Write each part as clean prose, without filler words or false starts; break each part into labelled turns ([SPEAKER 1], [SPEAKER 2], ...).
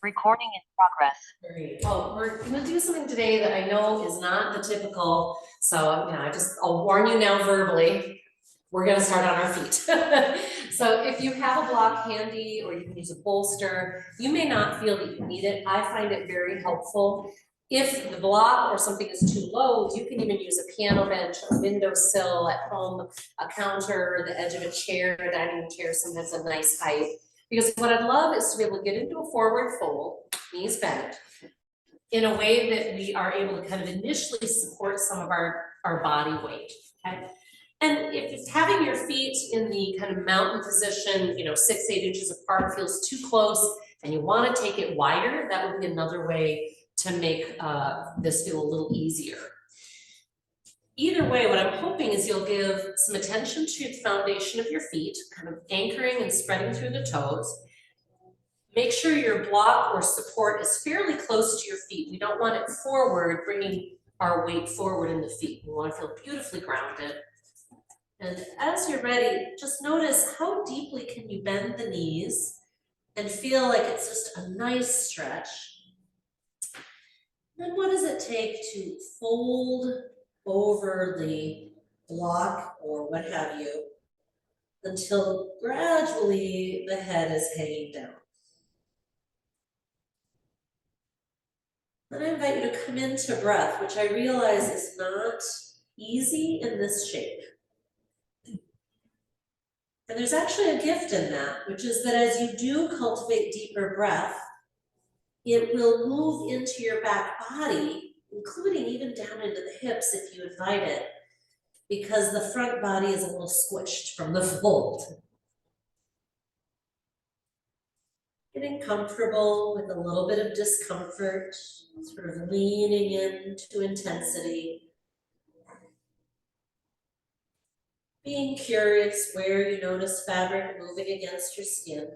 [SPEAKER 1] Recording in progress.
[SPEAKER 2] Great. Well, we're going to do something today that I know is not the typical, so I'll warn you now verbally, we're going to start on our feet. So if you have a block handy or you can use a bolster, you may not feel that you need it. I find it very helpful. If the block or something is too low, you can even use a piano bench, a windowsill at home, a counter, the edge of a chair, a dining room chair, sometimes a nice height. Because what I'd love is to be able to get into a forward fold, knees bent, in a way that we are able to kind of initially support some of our body weight, okay? And if it's having your feet in the kind of mountain position, 6, 8 inches apart feels too close and you want to take it wider, that would be another way to make this feel a little easier. Either way, what I'm hoping is you'll give some attention to the foundation of your feet, kind of anchoring and spreading through the toes. Make sure your block or support is fairly close to your feet. We don't want it forward, bringing our weight forward in the feet. We want to feel beautifully grounded. And as you're ready, just notice how deeply can you bend the knees and feel like it's just a nice stretch. Then what does it take to fold over the block or what have you until gradually the head is hanging down? Then I invite you to come into breath, which I realize is not easy in this shape. And there's actually a gift in that, which is that as you do cultivate deeper breath, it will move into your back body, including even down into the hips if you invite it, because the front body is a little squished from the fold. Getting comfortable with a little bit of discomfort, sort of leaning into intensity. Being curious where you notice fabric moving against your skin.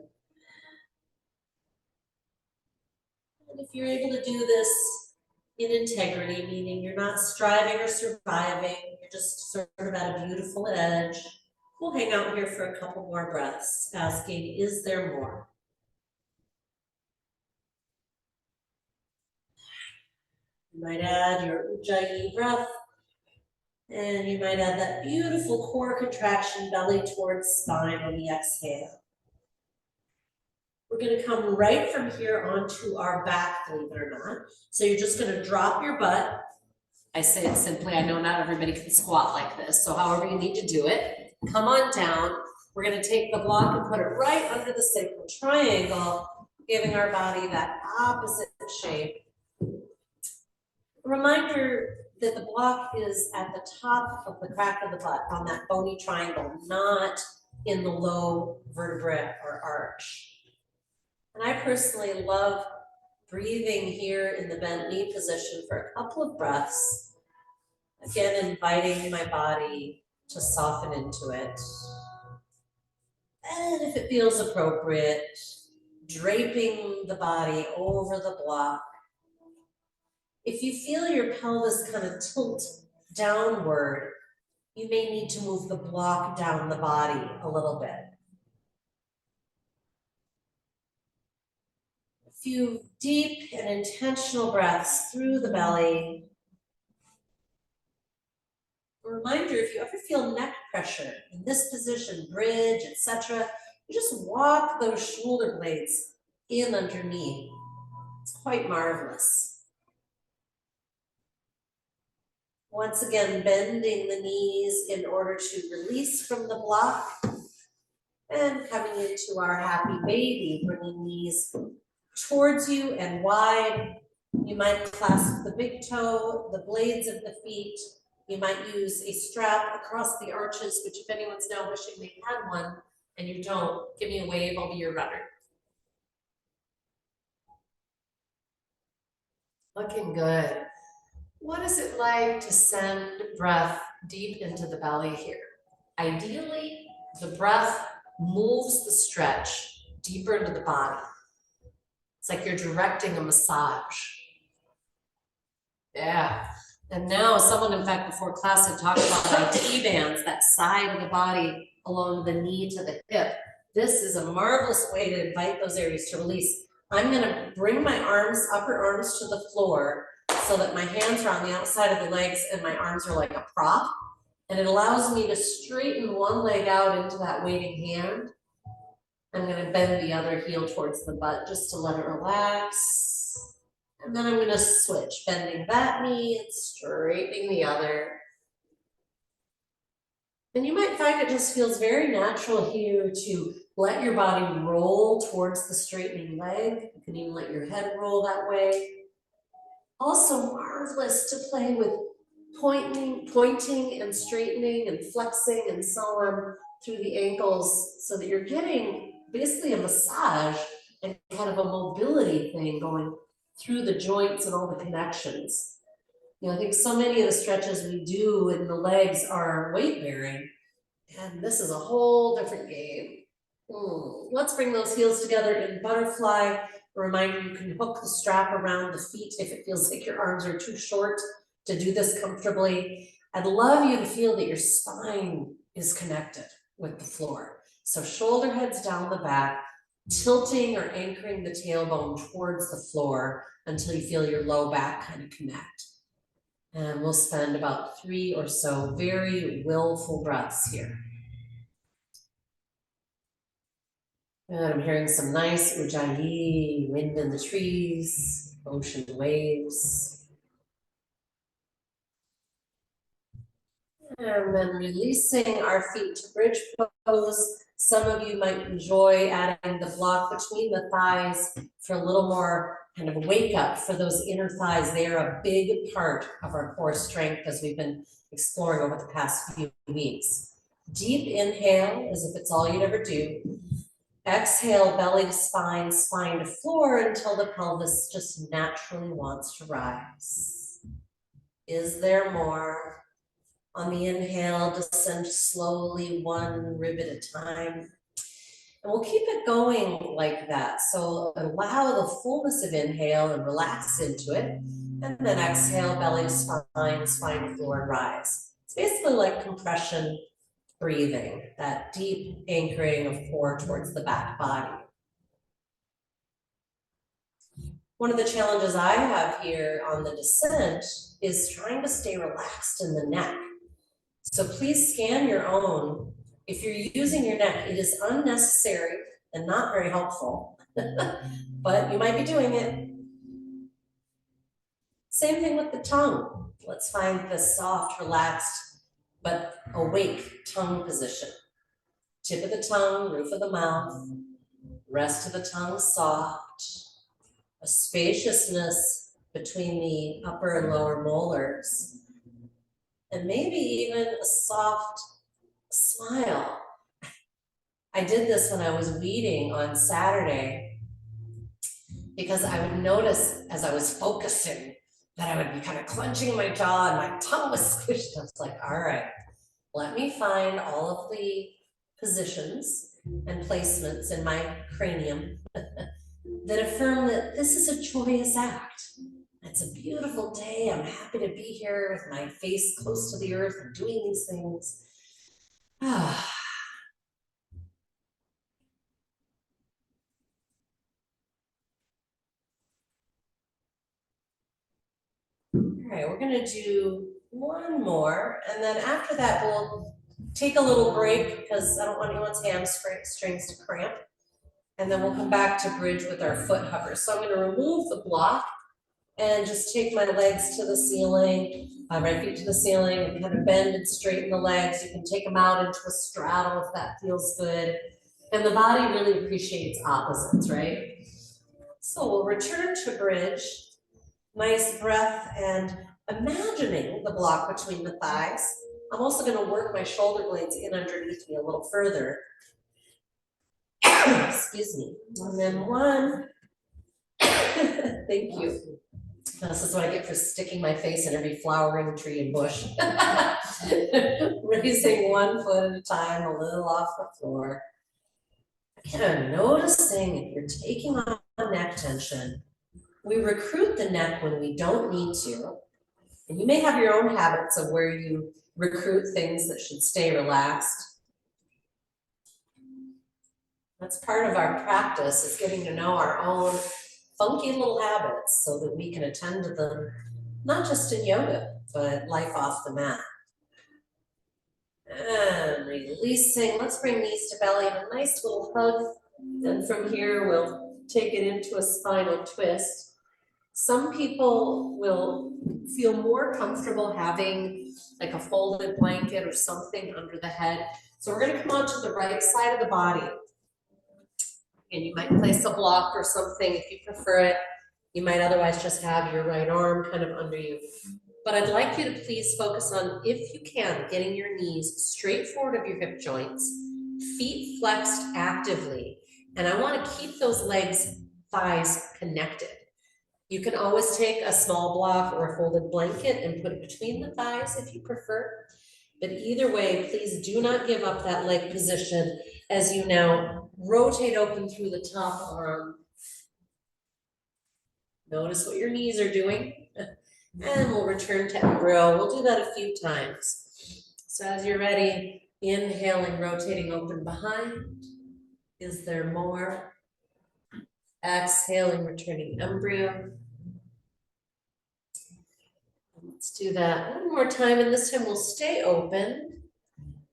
[SPEAKER 2] And if you're able to do this in integrity, meaning you're not striving or surviving, you're just sort of at a beautiful edge, we'll hang out here for a couple more breaths, asking, is there more? You might add your Ujjayi breath, and you might add that beautiful core contraction, belly towards spine on the exhale. We're going to come right from here onto our back, believe it or not. So you're just going to drop your butt. I say it simply, I know not everybody can squat like this, so however you need to do it, come on down. We're going to take the block and put it right under the sacral triangle, giving our body that opposite shape. A reminder that the block is at the top of the crack of the butt on that bony triangle, not in the low vertebrae or arch. And I personally love breathing here in the bent knee position for a couple of breaths. Again, inviting my body to soften into it. And if it feels appropriate, draping the body over the block. If you feel your pelvis kind of tilt downward, you may need to move the block down the body a little bit. A few deep and intentional breaths through the belly. A reminder, if you ever feel neck pressure in this position, bridge, etc., you just walk those shoulder blades in underneath. It's quite marvelous. Once again, bending the knees in order to release from the block and coming into our happy baby, bringing knees towards you and wide. You might clasp the big toe, the blades of the feet. You might use a strap across the arches, which if anyone's now wishing they had one and you don't, give me a wave, I'll be your runner. Looking good. What is it like to send breath deep into the belly here? Ideally, the breath moves the stretch deeper into the body. It's like you're directing a massage. Yeah. And now someone, in fact, before class had talked about T-bands, that side of the body along the knee to the hip. This is a marvelous way to invite those areas to release. I'm gonna bring my arms, upper arms to the floor so that my hands are on the outside of the legs and my arms are like a prop. And it allows me to straighten one leg out into that waiting hand. I'm gonna bend the other heel towards the butt just to let it relax. And then I'm gonna switch, bending that knee and straightening the other. And you might find it just feels very natural here to let your body roll towards the straightening leg. You can even let your head roll that way. Also marvelous to play with pointing and straightening and flexing and so on through the ankles so that you're getting basically a massage and kind of a mobility thing going through the joints and all the connections. I think so many of the stretches we do in the legs are weight bearing, and this is a whole different game. Let's bring those heels together in butterfly. A reminder, you can hook the strap around the feet if it feels like your arms are too short to do this comfortably. I'd love you to feel that your spine is connected with the floor. So shoulder heads down the back, tilting or anchoring the tailbone towards the floor until you feel your low back kind of connect. And we'll spend about 3 or so very willful breaths here. And I'm hearing some nice ujjayi, wind in the trees, ocean waves. And then releasing our feet to bridge pose. Some of you might enjoy adding the block between the thighs for a little more kind of wake up for those inner thighs. They are a big part of our core strength as we've been exploring over the past few weeks. Deep inhale as if it's all you'd ever do. Exhale, belly to spine, spine to floor until the pelvis just naturally wants to rise. Is there more? On the inhale, descend slowly, one rib at a time. And we'll keep it going like that. So allow the fullness of inhale and relax into it. And then exhale, belly to spine, spine to floor, and rise. It's basically like compression breathing, that deep anchoring of core towards the back body. One of the challenges I have here on the descent is trying to stay relaxed in the neck. So please scan your own. If you're using your neck, it is unnecessary and not very helpful, but you might be doing it. Same thing with the tongue. Let's find the soft, relaxed, but awake tongue position. Tip of the tongue, roof of the mouth, rest of the tongue soft, a spaciousness between the upper and lower molars, and maybe even a soft smile. I did this when I was weeding on Saturday because I would notice as I was focusing that I would be kind of clenching my jaw and my tongue was squished. I was like, all right, let me find all of the positions and placements in my cranium that affirm that this is a joyous act. It's a beautiful day. I'm happy to be here with my face close to the earth and doing these things. All right, we're gonna do one more, and then after that, we'll take a little break because I don't want anyone's hamstrings to cramp. And then we'll come back to bridge with our foot hovers. So I'm gonna remove the block and just take my legs to the ceiling, my feet to the ceiling, and kind of bend and straighten the legs. You can take them out into a straddle if that feels good. And the body really appreciates opposites, right? So we'll return to bridge. Nice breath and imagining the block between the thighs. I'm also going to work my shoulder blades in underneath me a little further. Excuse me. And then one. Thank you. This is what I get for sticking my face in every flowering tree and bush. Raising one foot at a time, a little off the floor. Again, noticing if you're taking on neck tension. We recruit the neck when we don't need to. And you may have your own habits of where you recruit things that should stay relaxed. That's part of our practice, is getting to know our own funky little habits so that we can attend to them, not just in yoga, but life off the mat. And releasing, let's bring knees to belly and a nice little hug. And from here, we'll take it into a spinal twist. Some people will feel more comfortable having like a folded blanket or something under the head. So we're gonna come onto the right side of the body. And you might place a block or something if you prefer it. You might otherwise just have your right arm kind of under you. But I'd like you to please focus on, if you can, getting your knees straight forward of your hip joints, feet flexed actively. And I want to keep those legs, thighs connected. You can always take a small block or a folded blanket and put it between the thighs if you prefer. But either way, please do not give up that leg position as you now rotate open through the top arm. Notice what your knees are doing. And we'll return to embryo. We'll do that a few times. So as you're ready, inhaling, rotating open behind. Is there more? Exhaling, returning embryo. Let's do that one more time, and this time we'll stay open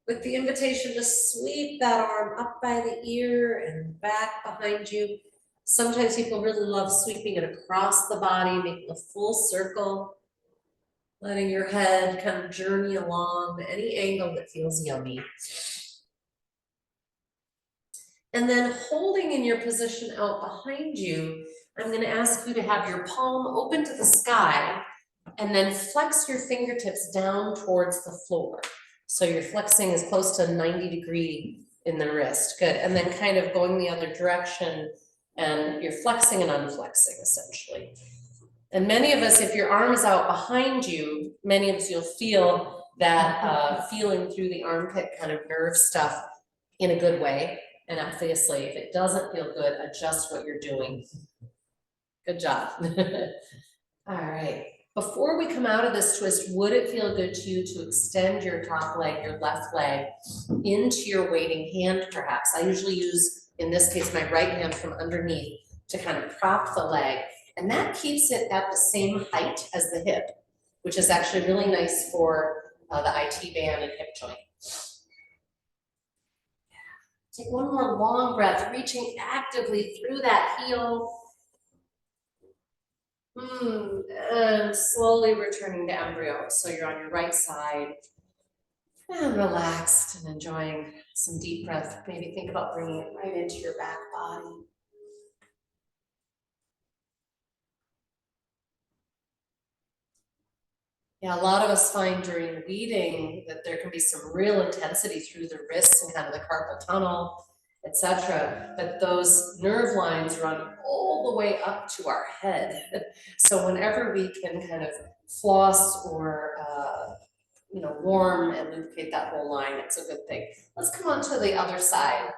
[SPEAKER 2] with the invitation to sweep that arm up by the ear and back behind you. Sometimes people really love sweeping it across the body, making a full circle, letting your head kind of journey along any angle that feels yummy. And then holding in your position out behind you, I'm going to ask you to have your palm open to the sky and then flex your fingertips down towards the floor. So you're flexing as close to 90 in the wrist. Good. And then kind of going the other direction, and you're flexing and unflexing essentially. And many of us, if your arm is out behind you, many of us, you'll feel that feeling through the armpit kind of nerve stuff in a good way. And obviously, if it doesn't feel good, adjust what you're doing. Good job. All right. Before we come out of this twist, would it feel good to you to extend your top leg, your left leg, into your waiting hand perhaps? I usually use, in this case, my right hand from underneath to kind of prop the leg. And that keeps it at the same height as the hip, which is actually really nice for the IT band and hip joint. Take one more long breath, reaching actively through that heel. And slowly returning to embryo. So you're on your right side and relaxed and enjoying some deep breath. Maybe think about bringing it right into your back body. Yeah, a lot of us find during weeding that there can be some real intensity through the wrists and kind of the carpal tunnel, etc. But those nerve lines run all the way up to our head. So whenever we can kind of floss or warm and lubricate that whole line, it's a good thing. Let's come on to the other side.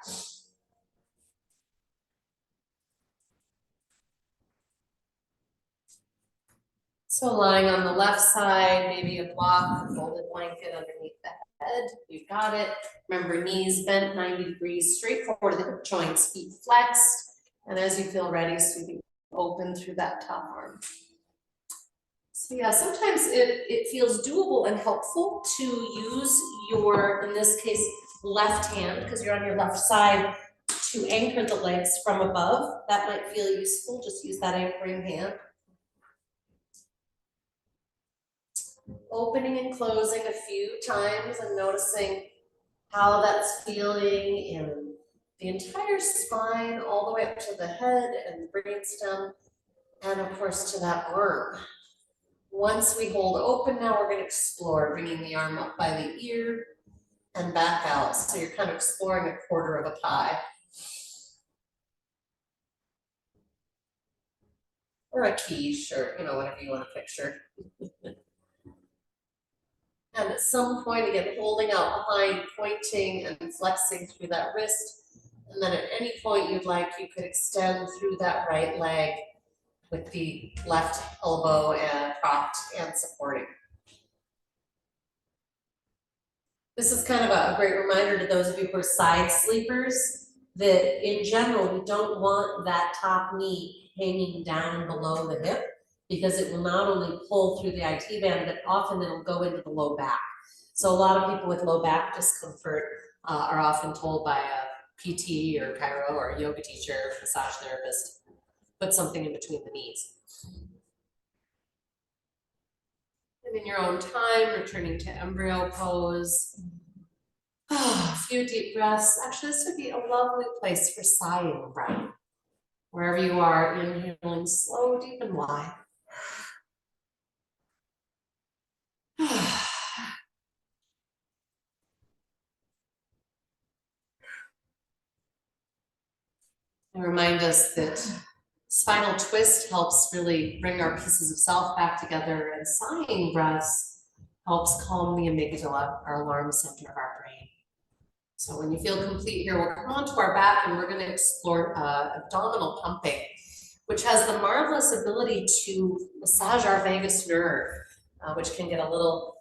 [SPEAKER 2] So lying on the left side, maybe a block, a folded blanket underneath the head. You've got it. Remember, knees bent 90 straight forward, the hip joints, feet flexed. And as you feel ready, sweeping open through that top arm. So yeah, sometimes it feels doable and helpful to use your, in this case, left hand, because you're on your left side, to anchor the legs from above. That might feel useful. Just use that anchoring hand. Opening and closing a few times and noticing how that's feeling in the entire spine, all the way up to the head and the brainstem, and of course to that arm. Once we hold open, now we're going to explore bringing the arm up by the ear and back out. So you're kind of exploring a quarter of a pie. Or a quiche, or whatever you want to picture. And at some point, again, holding out behind, pointing and flexing through that wrist. And then at any point you'd like, you could extend through that right leg with the left elbow and propped and supporting. This is kind of a great reminder to those of you who are side sleepers that in general, we don't want that top knee hanging down below the hip because it will not only pull through the IT band, but often it'll go into the low back. So a lot of people with low back discomfort are often told by a PT or chiro or a yoga teacher, massage therapist, put something in between the knees. And in your own time, returning to embryo pose. A few deep breaths. Actually, this would be a lovely place for sighing breath. Wherever you are, inhaling slow, deep, and wide. And remind us that spinal twist helps really bring our pieces of self back together, and sighing breaths helps calm the amygdala, our alarm center of our brain. So when you feel complete here, we'll come onto our back and we're going to explore abdominal pumping, which has the marvelous ability to massage our vagus nerve, which can get a little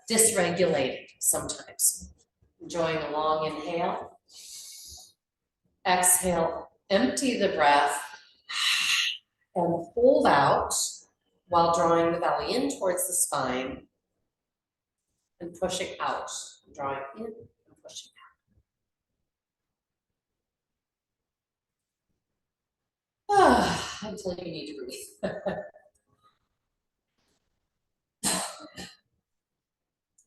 [SPEAKER 2] dysregulated sometimes. Enjoying a long inhale. Exhale, empty the breath and hold out while drawing the belly in towards the spine and pushing out, drawing in and pushing out. Until you need to breathe.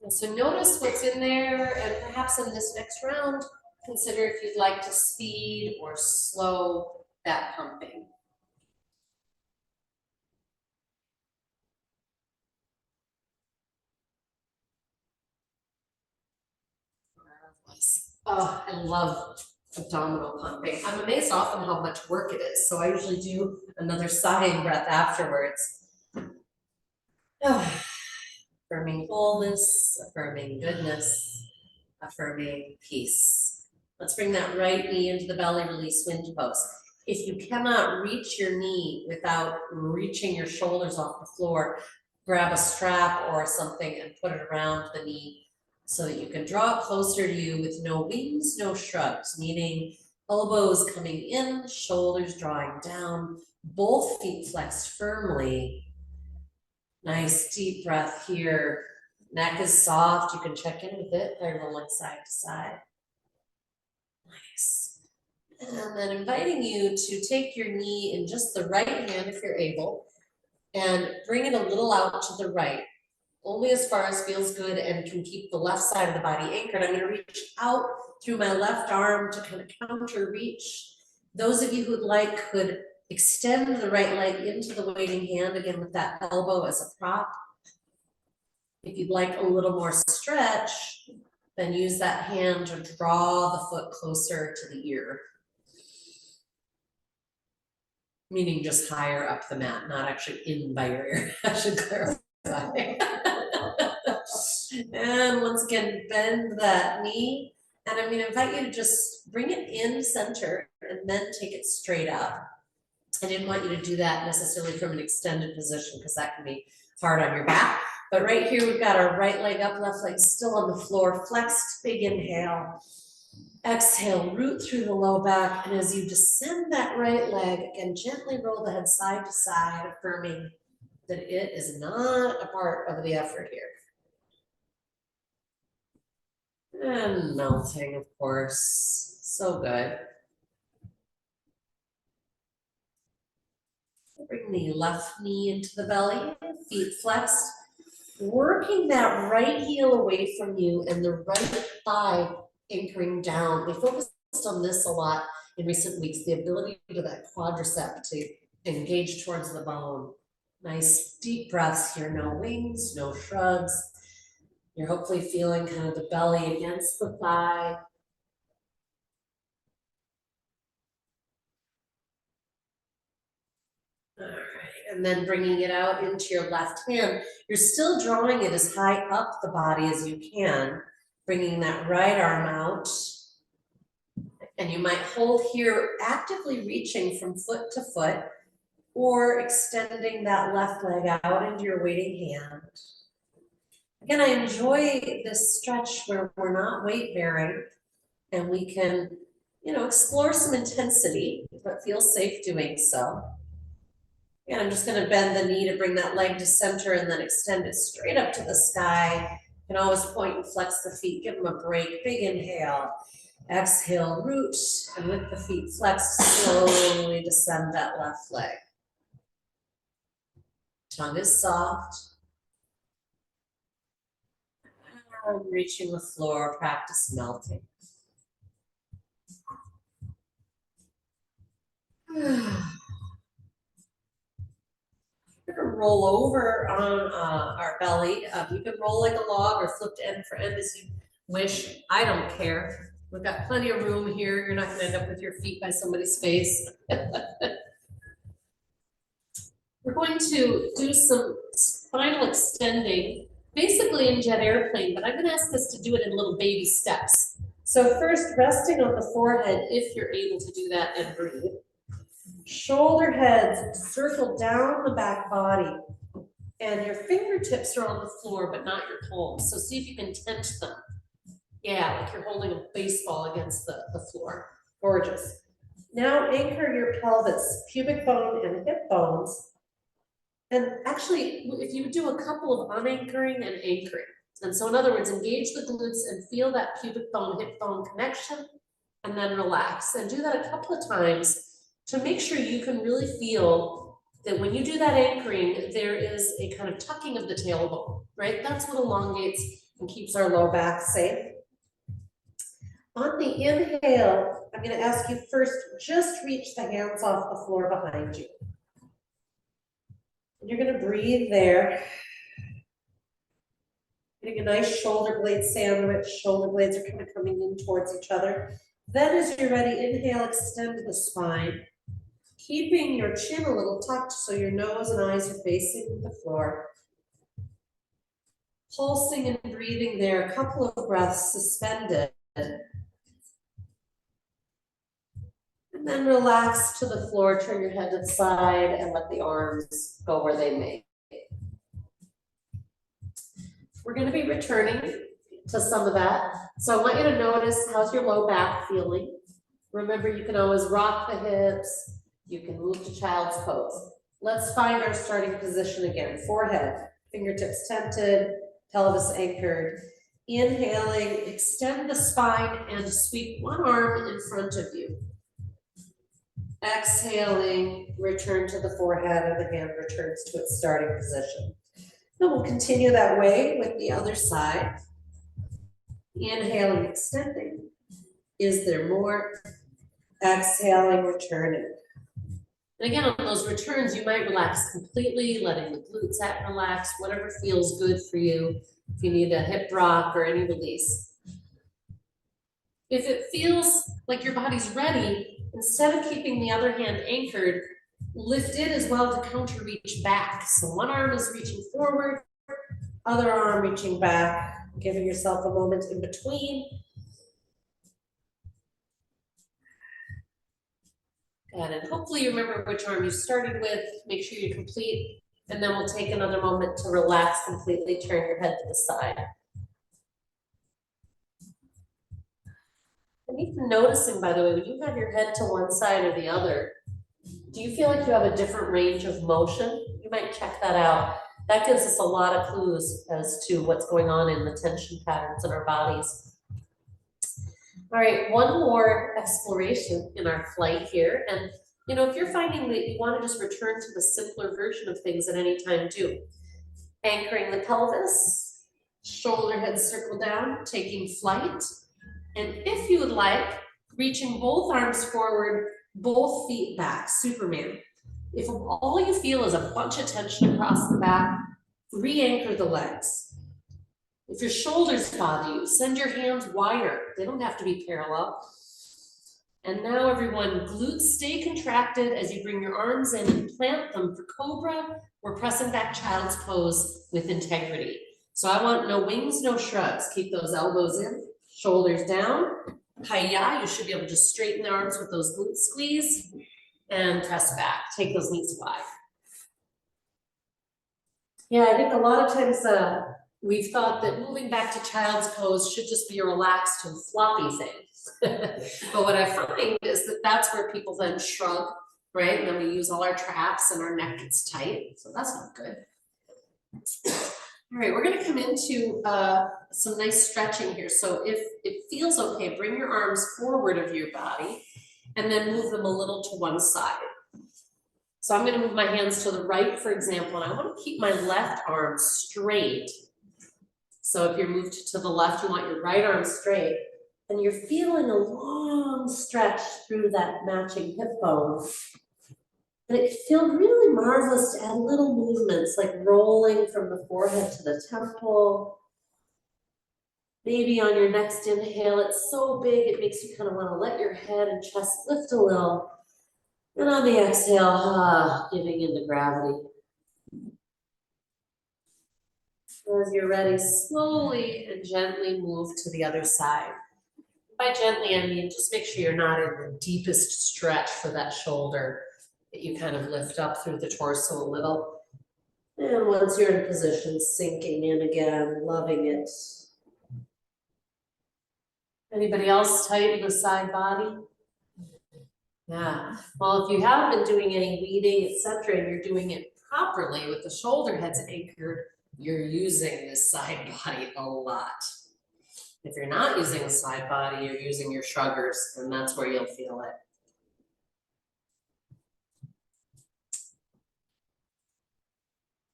[SPEAKER 2] And so notice what's in there, and perhaps in this next round, consider if you'd like to speed or slow that pumping. Oh, I love abdominal pumping. I'm amazed often how much work it is. So I usually do another sighing breath afterwards. Affirming wholeness, affirming goodness, affirming peace. Let's bring that right knee into the belly, release wind pose. If you cannot reach your knee without reaching your shoulders off the floor, grab a strap or something and put it around the knee so that you can draw it closer to you with no wings, no shrugs, meaning elbows coming in, shoulders drawing down, both feet flexed firmly. Nice deep breath here. Neck is soft. You can check in with it by rolling side to side. Nice. And then inviting you to take your knee in just the right hand if you're able and bring it a little out to the right, only as far as feels good and can keep the left side of the body anchored. I'm going to reach out through my left arm to kind of counter reach. Those of you who'd like could extend the right leg into the waiting hand, again with that elbow as a prop. If you'd like a little more stretch, then use that hand to draw the foot closer to the ear. Meaning just higher up the mat, not actually in by your ear. I should clarify. And once again, bend that knee. And I'm going to invite you to just bring it in center and then take it straight up. I didn't want you to do that necessarily from an extended position because that can be hard on your back. But right here, we've got our right leg up, left leg still on the floor, flexed, big inhale. Exhale, root through the low back. And as you descend that right leg, again, gently roll the head side to side, affirming that it is not a part of the effort here. And melting, of course. So good. Bring the left knee into the belly, feet flexed. Working that right heel away from you and the right thigh anchoring down. We focused on this a lot in recent weeks, the ability to that quadricep to engage towards the bone. Nice deep breaths here, no wings, no shrugs. You're hopefully feeling kind of the belly against the thigh. All right, and then bringing it out into your left hand. You're still drawing it as high up the body as you can, bringing that right arm out. And you might hold here, actively reaching from foot to foot, or extending that left leg out into your waiting hand. Again, I enjoy this stretch where we're not weight bearing and we can explore some intensity, but feel safe doing so. And I'm just gonna bend the knee to bring that leg to center and then extend it straight up to the sky. You can always point and flex the feet, give them a break, big inhale. Exhale, root, and with the feet flexed, slowly descend that left leg. Tongue is soft. And reaching the floor, practice melting. We're gonna roll over on our belly. You can roll like a log or flip to end for end as you wish. I don't care. We've got plenty of room here. You're not gonna end up with your feet by somebody's face. We're going to do some spinal extending, basically in jet airplane, but I'm gonna ask us to do it in little baby steps. So first, resting on the forehead, if you're able to do that, and breathe. Shoulder heads circle down the back body, and your fingertips are on the floor, but not your palms. So see if you can tense them. Yeah, like you're holding a baseball against the floor. Gorgeous. Now anchor your pelvis, pubic bone and hip bones. And actually, if you do a couple of unanchoring and anchoring, and so in other words, engage the glutes and feel that pubic bone, hip bone connection, and then relax. And do that a couple of times to make sure you can really feel that when you do that anchoring, there is a kind of tucking of the tailbone, right? That's what elongates and keeps our low back safe. On the inhale, I'm going to ask you first, just reach the hands off the floor behind you. And you're going to breathe there. Getting a nice shoulder blade sandwich. Shoulder blades are kind of coming in towards each other. Then as you're ready, inhale, extend the spine. Keeping your chin a little tucked so your nose and eyes are facing the floor. Pulsing and breathing there, a couple of breaths suspended. And then relax to the floor, turn your head to the side and let the arms go where they may. We're going to be returning to some of that. So I want you to notice, how's your low back feeling? Remember, you can always rock the hips. You can move to child's pose. Let's find our starting position again. Forehead, fingertips tented, pelvis anchored. Inhaling, extend the spine and sweep one arm in front of you. Exhaling, return to the forehead and the hand returns to its starting position. Then we'll continue that way with the other side. Inhaling, extending. Is there more? Exhaling, returning. And again, on those returns, you might relax completely, letting the glutes relax, whatever feels good for you. If you need a hip rock or any release. If it feels like your body's ready, instead of keeping the other hand anchored, lift it as well to counter reach back. So one arm is reaching forward, other arm reaching back, giving yourself a moment in between. Good, and hopefully you remember which arm you started with. Make sure you complete, and then we'll take another moment to relax completely, turn your head to the side. And even noticing, by the way, when you have your head to one side or the other, do you feel like you have a different range of motion? You might check that out. That gives us a lot of clues as to what's going on in the tension patterns in our bodies. All right, one more exploration in our flight here. And if you're finding that you want to just return to the simpler version of things at any time too. Anchoring the pelvis, shoulder head circle down, taking flight. And if you would like, reaching both arms forward, both feet back, Superman. If all you feel is a bunch of tension across the back, re-anchor the legs. If your shoulders bother you, send your hands wider. They don't have to be parallel. And now everyone, glutes stay contracted as you bring your arms in and plant them for Cobra. We're pressing back child's pose with integrity. So I want no wings, no shrugs. Keep those elbows in, shoulders down. Hi-ya, you should be able to just straighten the arms with those glutes squeeze and press back. Take those knees wide. Yeah, I think a lot of times we've thought that moving back to child's pose should just be a relaxed and floppy thing. But what I find is that that's where people then shrug, right? And then we use all our traps and our neck gets tight, so that's not good. All right, we're gonna come into some nice stretching here. So if it feels okay, bring your arms forward of your body and then move them a little to one side. So I'm gonna move my hands to the right, for example, and I wanna keep my left arm straight. So if you're moved to the left, you want your right arm straight, and you're feeling a long stretch through that matching hip bone. And it can feel really marvelous to add little movements like rolling from the forehead to the temple. Maybe on your next inhale, it's so big, it makes you kind of want to let your head and chest lift a little. And on the exhale, giving into gravity. As you're ready, slowly and gently move to the other side. By gently, I mean just make sure you're not in the deepest stretch for that shoulder, that you kind of lift up through the torso a little. And once you're in position, sinking in again, loving it. Anybody else tighten the side body? Yeah, well, if you haven't been doing any weeding, etc., and you're doing it properly with the shoulder heads anchored, you're using this side body a lot. If you're not using the side body, you're using your shruggers, and that's where you'll feel it.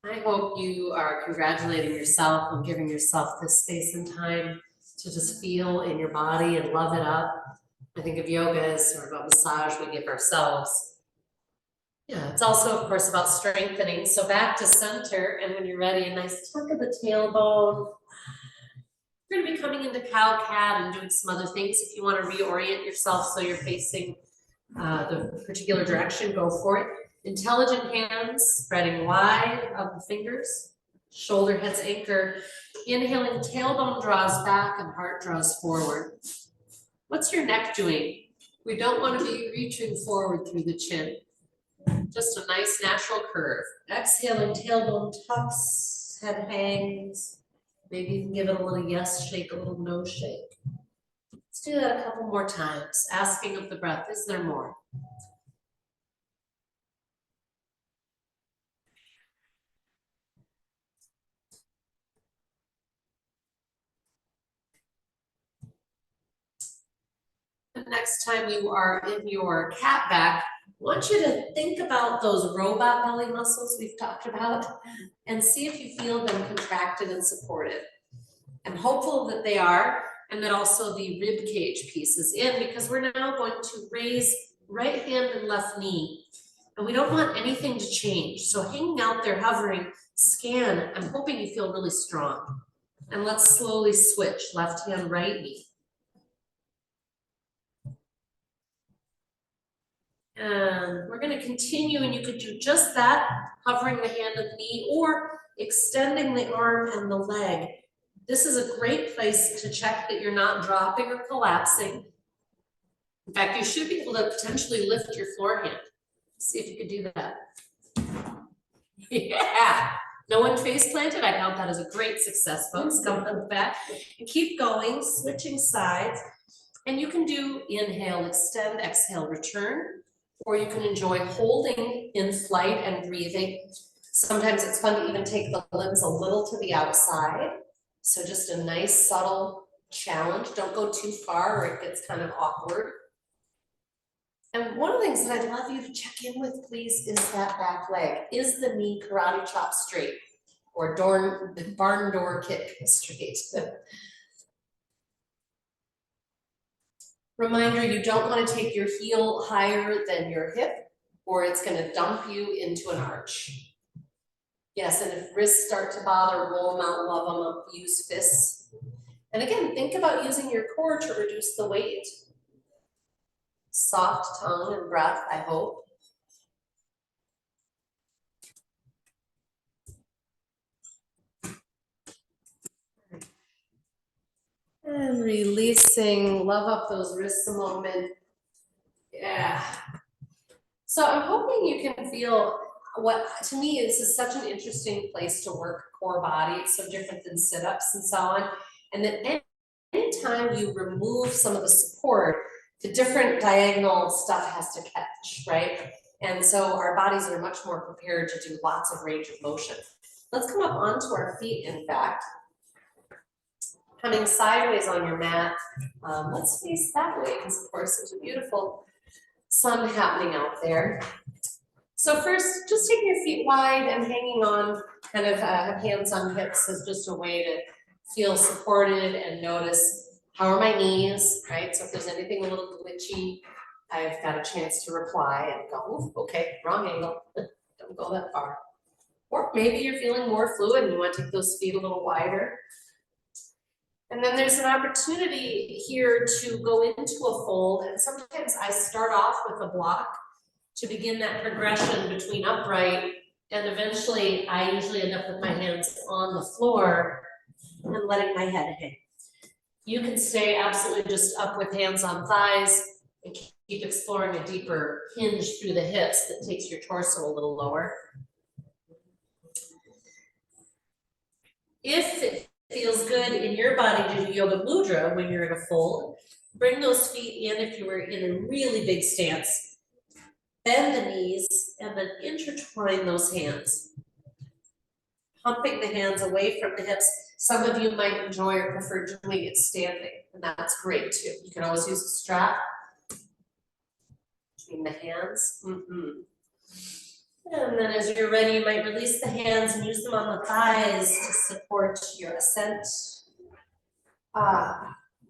[SPEAKER 2] I hope you are congratulating yourself and giving yourself this space and time to just feel in your body and love it up. I think of yoga as sort of a massage we give ourselves. Yeah, it's also, of course, about strengthening. So back to center, and when you're ready, a nice tuck of the tailbone. You're going to be coming into cow-cat and doing some other things. If you want to reorient yourself so you're facing the particular direction, go for it. Intelligent hands, spreading wide of the fingers. Shoulder heads anchor. Inhaling, tailbone draws back and heart draws forward. What's your neck doing? We don't want to be reaching forward through the chin. Just a nice natural curve. Exhaling, tailbone tucks, head hangs. Maybe you can give it a little yes shake, a little no shake. Let's do that a couple more times. Asking of the breath, is there more? The next time you are in your cat back, I want you to think about those robot belly muscles we've talked about and see if you feel them contracted and supported. I'm hopeful that they are, and that also the rib cage piece is in, because we're now going to raise right hand and left knee. And we don't want anything to change. So hanging out there, hovering, scan, I'm hoping you feel really strong. And let's slowly switch, left hand, right knee. And we're going to continue, and you could do just that, hovering the hand and knee, or extending the arm and the leg. This is a great place to check that you're not dropping or collapsing. In fact, you should be able to potentially lift your floor hand. See if you could do that. Yeah, no one face planted. I count that as a great success, folks. Come on back and keep going, switching sides. And you can do inhale, extend, exhale, return. Or you can enjoy holding in flight and breathing. Sometimes it's fun to even take the limbs a little to the outside. So just a nice subtle challenge. Don't go too far or it gets kind of awkward. And one of the things that I'd love you to check in with, please, is that back leg. Is the knee karate chop straight or barn door kick straight? Reminder, you don't want to take your heel higher than your hip or it's going to dump you into an arch. Yes, and if wrists start to bother, roll them out, love them up, use fists. And again, think about using your core to reduce the weight. Soft tongue and breath, I hope. And releasing, love up those wrists a moment. Yeah. So I'm hoping you can feel to me, this is such an interesting place to work core body. It's so different than sit-ups and so on. And then anytime you remove some of the support, the different diagonal stuff has to catch, right? And so our bodies are much more prepared to do lots of range of motion. Let's come up onto our feet, in fact. Coming sideways on your mat, let's face that way, because of course there's a beautiful sun happening out there. So first, just taking your feet wide and hanging on, kind of hands on hips as just a way to feel supported and notice how are my knees, right? So if there's anything a little glitchy, I've got a chance to reply and go, okay, wrong angle, don't go that far. Or maybe you're feeling more fluid and you want to take those feet a little wider. And then there's an opportunity here to go into a fold, and sometimes I start off with a block to begin that progression between upright, and eventually I usually end up with my hands on the floor and letting my head hang. You can stay absolutely just up with hands on thighs and keep exploring a deeper hinge through the hips that takes your torso a little lower. If it feels good in your body to do yoga mudra when you're in a fold, bring those feet in if you were in a really big stance. Bend the knees and then intertwine those hands. Pumping the hands away from the hips. Some of you might enjoy or prefer doing it standing, and that's great too. You can always use a strap between the hands. And then as you're ready, you might release the hands and use them on the thighs to support your ascent.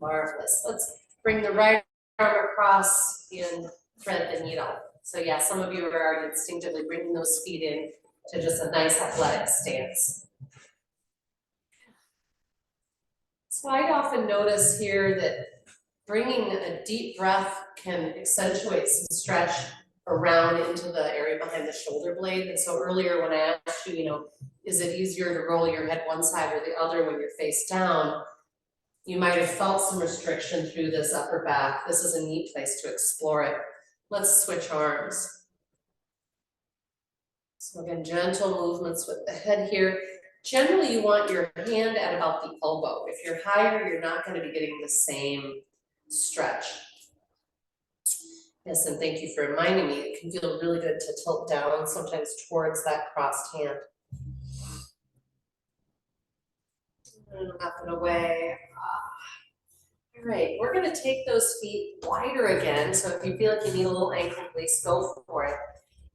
[SPEAKER 2] Marvelous. Let's bring the right arm across and thread the needle. So yeah, some of you are already instinctively bringing those feet in to just a nice athletic stance. So I'd often notice here that bringing a deep breath can accentuate some stretch around into the area behind the shoulder blade. And so earlier when I asked you, is it easier to roll your head one side or the other when you're face down? You might have felt some restriction through this upper back. This is a neat place to explore it. Let's switch arms. So again, gentle movements with the head here. Generally, you want your hand at about the elbow. If you're higher, you're not going to be getting the same stretch. Yes, and thank you for reminding me. It can feel really good to tilt down sometimes towards that crossed hand. And up and away. All right, we're going to take those feet wider again. So if you feel like you need a little ankle release, go for it.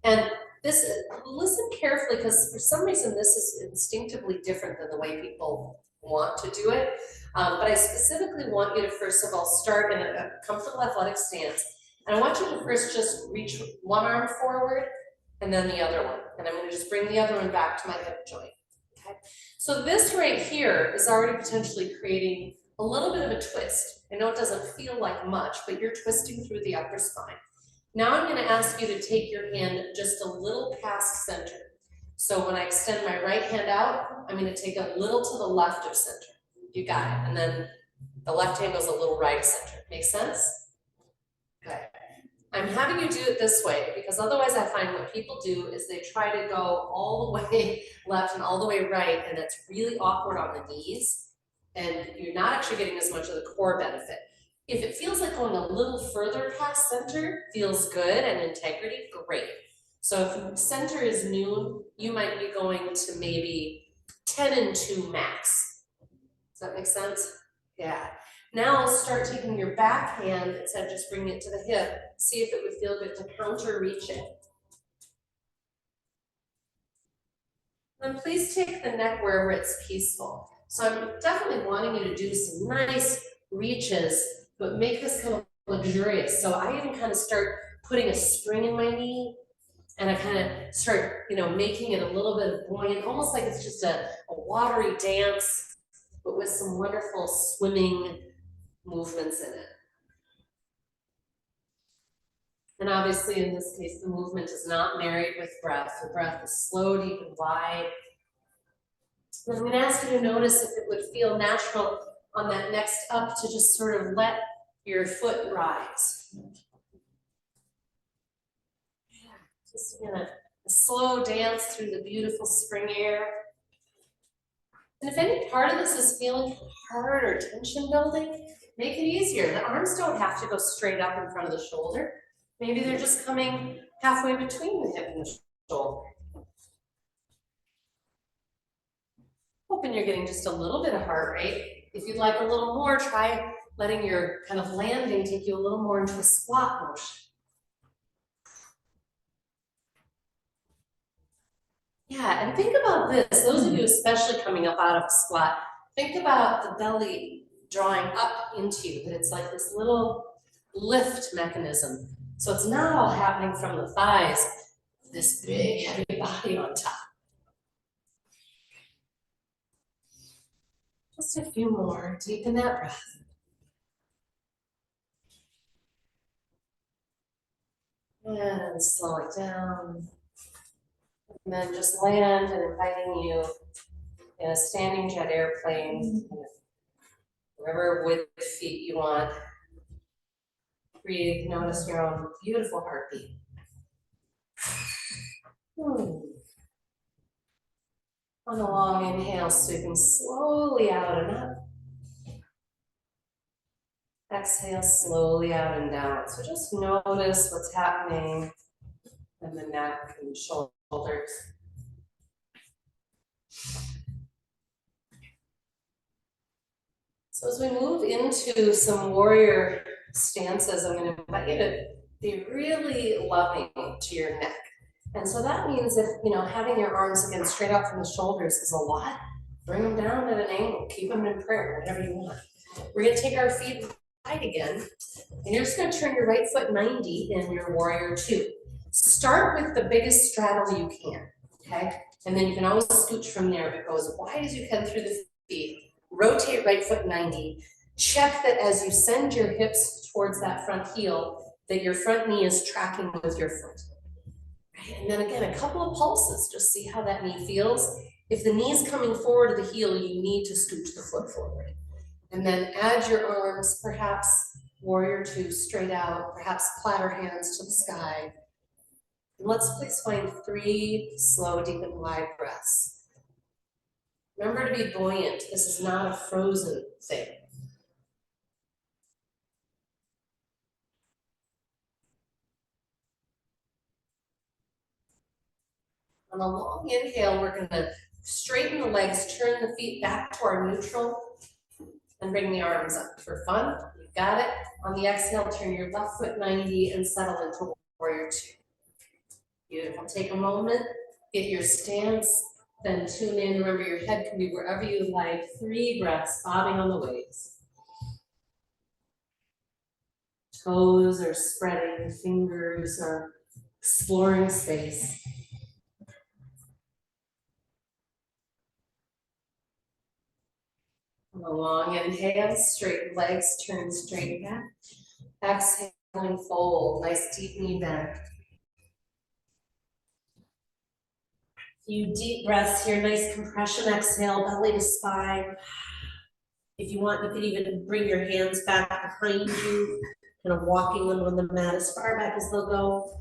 [SPEAKER 2] And this, listen carefully, because for some reason this is instinctively different than the way people want to do it. But I specifically want you to first of all start in a comfortable athletic stance. And I want you to first just reach one arm forward and then the other one. And I'm going to just bring the other one back to my hip joint. Okay. So this right here is already potentially creating a little bit of a twist. I know it doesn't feel like much, but you're twisting through the upper spine. Now I'm going to ask you to take your hand just a little past center. So when I extend my right hand out, I'm going to take a little to the left of center. You got it. And then the left hand goes a little right of center. Make sense? Okay. I'm having you do it this way because otherwise I find what people do is they try to go all the way left and all the way right, and that's really awkward on the knees, and you're not actually getting as much of the core benefit. If it feels like going a little further past center feels good and integrity, great. So if center is noon, you might be going to maybe 10 and 2 max. Does that make sense? Yeah. Now start taking your back hand instead of just bringing it to the hip. See if it would feel good to counter reach it. Then please take the neck wherever it's peaceful. So I'm definitely wanting you to do some nice reaches, but make this kind of luxurious. So I even kind of start putting a spring in my knee, and I kind of start, making it a little bit of buoyant, almost like it's just a watery dance, but with some wonderful swimming movements in it. And obviously in this case, the movement is not married with breath. The breath is slow, deep, and wide. And I'm going to ask you to notice if it would feel natural on that next up to just sort of let your foot rise. Just gonna A slow dance through the beautiful spring air. And if any part of this is feeling hard or tension building, make it easier. The arms don't have to go straight up in front of the shoulder. Maybe they're just coming halfway between the hip and the shoulder. Hoping you're getting just a little bit of heart rate. If you'd like a little more, try letting your kind of landing take you a little more into a squat motion. Yeah, and think about this, those of you especially coming up out of a squat, think about the belly drawing up into you, that it's like this little lift mechanism. So it's not all happening from the thighs, this big heavy body on top. Just a few more, deepen that breath. And slow it down. And then just land and inviting you in a standing jet airplane, whatever width feet you want. Breathe, notice your own beautiful heartbeat. On a long inhale, sweeping slowly out and up. Exhale slowly out and down. So just notice what's happening in the neck and shoulders. So as we move into some warrior stances, I'm going to invite you to be really loving to your neck. And so that means if, having your arms again straight out from the shoulders is a lot, bring them down at an angle, keep them in prayer, whatever you want. We're going to take our feet wide again, and you're just going to turn your right foot 90 in your warrior two. Start with the biggest straddle you can, okay? And then you can always scooch from there. It goes as wide as you can through the feet. Rotate right foot 90. Check that as you send your hips towards that front heel, that your front knee is tracking with your foot. Right? And then again, a couple of pulses, just see how that knee feels. If the knee's coming forward to the heel, you need to scooch the foot forward. And then add your arms, perhaps warrior two straight out, perhaps platter hands to the sky. And let's please find 3 slow, deep, and wide breaths. Remember to be buoyant. This is not a frozen thing. On a long inhale, we're going to straighten the legs, turn the feet back to our neutral, and bring the arms up for fun. You got it. On the exhale, turn your left foot 90 and settle into warrior two. Beautiful. Take a moment, get your stance, then tune in. Remember, your head can be wherever you like. 3 breaths, bobbing on the waves. Toes are spreading, fingers are exploring space. On a long inhale, straighten legs, turn straight back. Exhaling, fold, nice deep knee bend. Few deep breaths here, nice compression, exhale, belly to spine. If you want, you can even bring your hands back behind you, kind of walking them on the mat as far back as they'll go.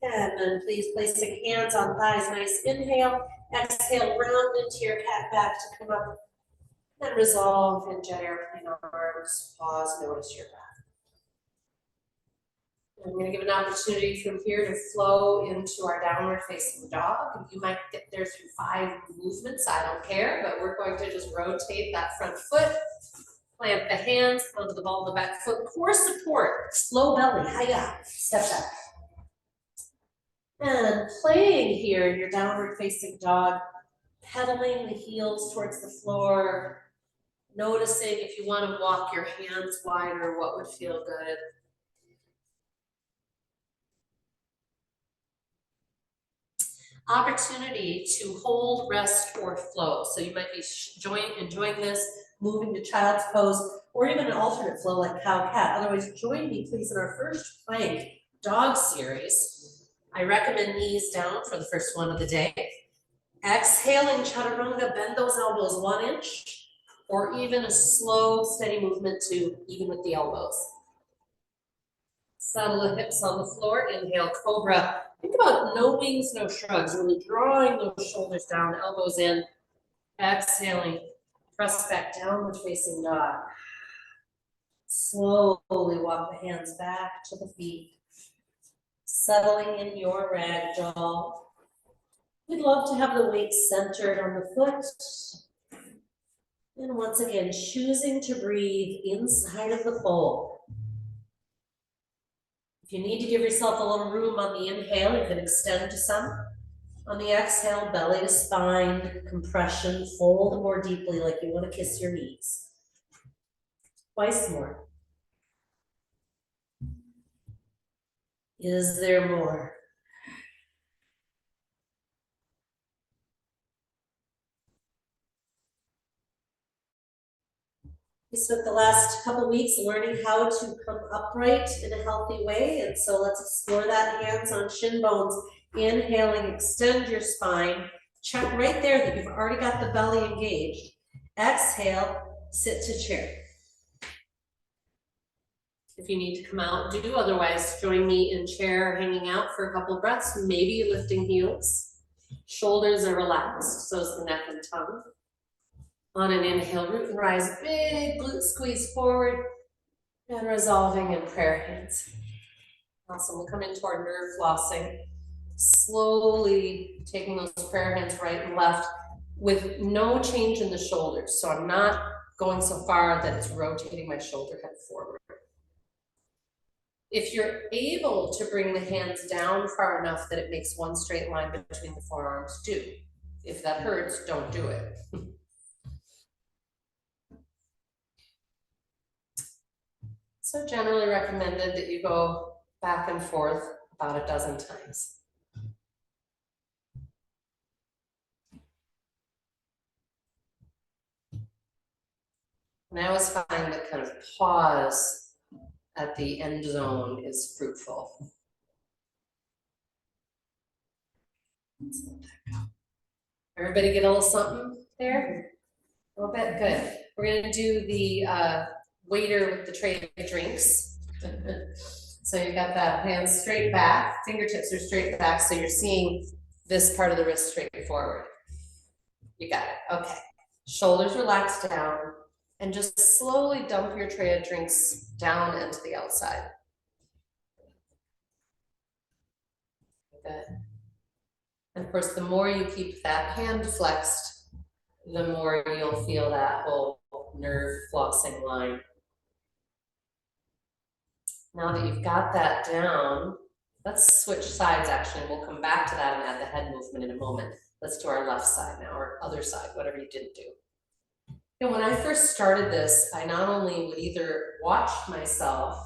[SPEAKER 2] And then please place your hands on thighs, nice inhale. Exhale, round into your cat back to come up. And resolve in jet airplane arms, pause, notice your breath. I'm going to give an opportunity from here to flow into our downward facing dog. You might get there through 5 movements, I don't care, but we're going to just rotate that front foot, plant the hands onto the ball of the back foot, core support, slow belly, hiya, step back. And playing here in your downward facing dog, pedaling the heels towards the floor, noticing if you want to walk your hands wider, what would feel good. Opportunity to hold, rest, or flow. So you might be enjoying this, moving to child's pose, or even an alternate flow like cow-cat. Otherwise, join me please in our first plank dog series. I recommend knees down for the first one of the day. Exhaling chaturanga, bend those elbows 1 inch, or even a slow, steady movement to even with the elbows. Settle the hips on the floor, inhale, cobra, Think about no wings, no shrugs, really drawing those shoulders down, elbows in, exhaling, press back, downward facing dog. Slowly walk the hands back to the feet, settling in your ragdoll. We'd love to have the weight centered on the foot. And once again, choosing to breathe inside of the fold. If you need to give yourself a little room on the inhale, you can extend to some. On the exhale, belly to spine, compression, fold more deeply like you want to kiss your knees. Twice more. Is there more? We spent the last couple weeks learning how to come upright in a healthy way, and so let's explore that. Hands on shin bones, inhaling, extend your spine. Check right there that you've already got the belly engaged. Exhale, sit to chair. If you need to come out, do. Otherwise, join me in chair, hanging out for a couple of breaths, maybe lifting heels. Shoulders are relaxed, so is the neck and tongue. On an inhale, root and rise, big glute squeeze forward, and resolving in prayer hands. Awesome, we'll come into our nerve flossing. Slowly taking those prayer hands right and left with no change in the shoulders. So I'm not going so far that it's rotating my shoulder head forward. If you're able to bring the hands down far enough that it makes one straight line between the forearms, do. If that hurts, don't do it. So generally recommended that you go back and forth about a dozen times. And I always find that kind of pause at the end zone is fruitful. Let's let that go. Everybody get a little something there? A little bit, good. We're gonna do the waiter with the tray of drinks. So you've got the hands straight back, fingertips are straight back, so you're seeing this part of the wrist straight forward. You got it, okay. Shoulders relaxed down, and just slowly dump your tray of drinks down and to the outside. Good. And of course, the more you keep that hand flexed, the more you'll feel that whole nerve flossing line. Now that you've got that down, let's switch sides actually, and we'll come back to that and add the head movement in a moment. Let's do our left side now, or other side, whatever you didn't do. You know, when I first started this, I not only would either watch myself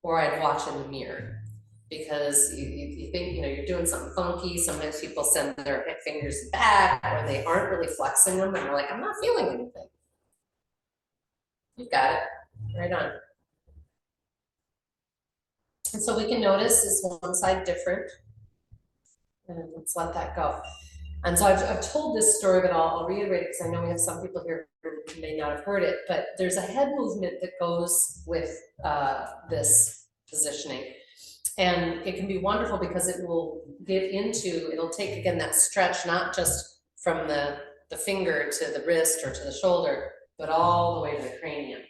[SPEAKER 2] or I'd watch in the mirror, because you think, you know, you're doing something funky. Sometimes people send their fingers back or they aren't really flexing them and they're like, I'm not feeling anything. You've got it, right on. And so we can notice, is one side different? And let's let that go. And so I've told this story, but I'll reiterate it because I know we have some people here who may not have heard it, but there's a head movement that goes with this positioning. And it can be wonderful because it will get into, it'll take again that stretch, not just from the finger to the wrist or to the shoulder, but all the way to the cranium.